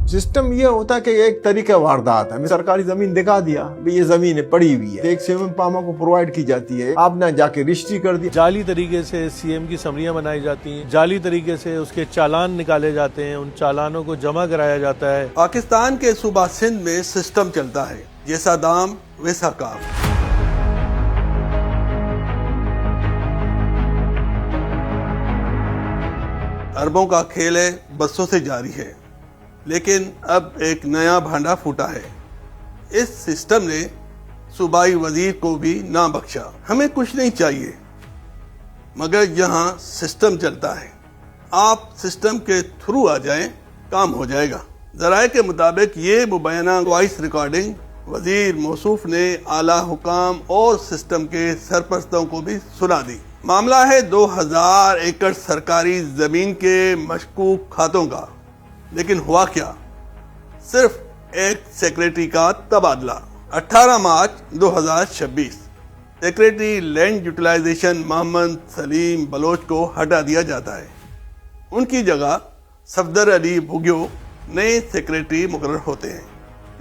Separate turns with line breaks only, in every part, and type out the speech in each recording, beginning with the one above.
System ये होता है कि एक तरीका वारदात है, सरकारी जमीन दिखा दिया भी ये जमीन पड़ी हुई है, एक सीएम पामा को प्रोवाइड की जाती है, आपने जाके रजिस्ट्री कर दी।
जाली तरीके से सीएम की समरियां बनाई जाती हैं, जाली तरीके से उसके चालान निकाले जाते हैं, उन चालानों को जमा कराया जाता है।
पाकिस्तान के सूबा सिंध में सिस्टम चलता है, जैसा दाम वैसा काम। अरबों का खेल है, बरसों से जारी है, लेकिन अब एक नया भांडा फूटा है। इस सिस्टम ने सूबाई वजीर को भी ना बख्शा। हमें कुछ नहीं चाहिए मगर यहाँ सिस्टम चलता है, आप सिस्टम के थ्रू आ जाएं, काम हो जाएगा। ज़राए के मुताबिक ये मुबैना वॉइस रिकॉर्डिंग वजीर मौसूफ ने आला हुकाम और सिस्टम के सरपरस्तों को भी सुना दी। मामला है 2000 एकड़ सरकारी जमीन के मशकूक खातों का। लेकिन हुआ क्या? सिर्फ एक सेक्रेटरी का तबादला। 18 मार्च 2026 secretary land utilization Mohammad Saleem Baloch को हटा दिया जाता है। उनकी जगह सफदर अली भुग्यो नए सेक्रेटरी मुकर्रर होते हैं।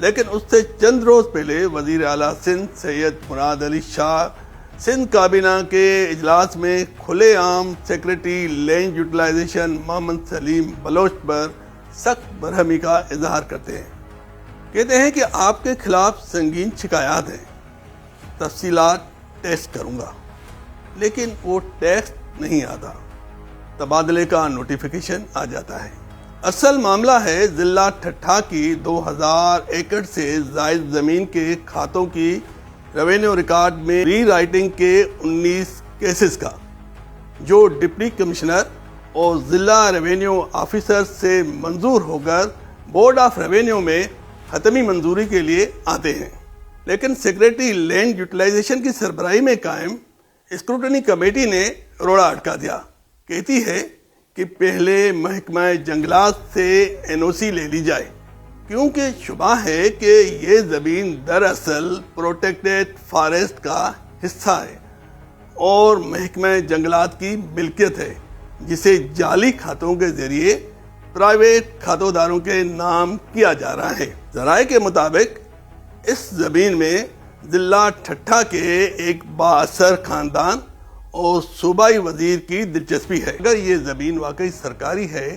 लेकिन उससे चंद रोज पहले वजीर आला सिंध सैयद मुराद अली शाह सिंध काबीना के इजलास में खुलेआम secretary land utilization Mohammad Saleem Baloch पर सख्त बरहमी का इजहार करते हैं। कहते हैं कि आपके खिलाफ संगीन शिकायत है, तफसीलात टेस्ट करूंगा। लेकिन वो टेस्ट नहीं आता, तबादले का नोटिफिकेशन आ जाता है। असल मामला है जिला ठट्ठा की 2000 एकड़ से जायद जमीन के खातों की रेवेन्यू रिकॉर्ड में री राइटिंग के 19 केसेस का, जो डिप्टी कमिश्नर और जिला रेवेन्यू ऑफिसर से मंजूर होकर बोर्ड ऑफ रेवेन्यू में हतमी मंजूरी के लिए आते हैं। लेकिन सेक्रेटरी लैंड यूटिलाइजेशन की सरबराही में कायम स्क्रूटनी कमेटी ने रोड़ा अटका दिया। कहती है कि पहले महकमा जंगलात से एनओसी ले ली जाए, क्योंकि शुबा है कि ये जमीन दरअसल प्रोटेक्टेड फॉरेस्ट का हिस्सा है और महकमा जंगलात की मिल्कियत है, जिसे जाली खातों के जरिए प्राइवेट खातोदारों के नाम किया जा रहा है। ज़राए के मुताबिक इस जमीन में जिला ठट्ठा के एक बाअसर खानदान और सूबाई वजीर की दिलचस्पी है। अगर ये जमीन वाकई सरकारी है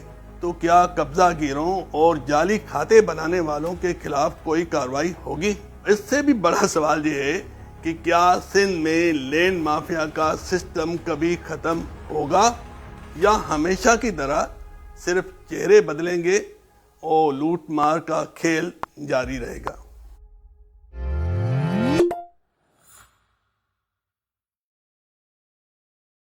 तो क्या कब्जा गिरों और जाली खाते बनाने वालों के खिलाफ कोई कार्रवाई होगी? इससे भी बड़ा सवाल ये है कि क्या सिंध में लैंड माफिया का सिस्टम कभी खत्म होगा या हमेशा की तरह सिर्फ चेहरे बदलेंगे और लूट मार का खेल जारी रहेगा?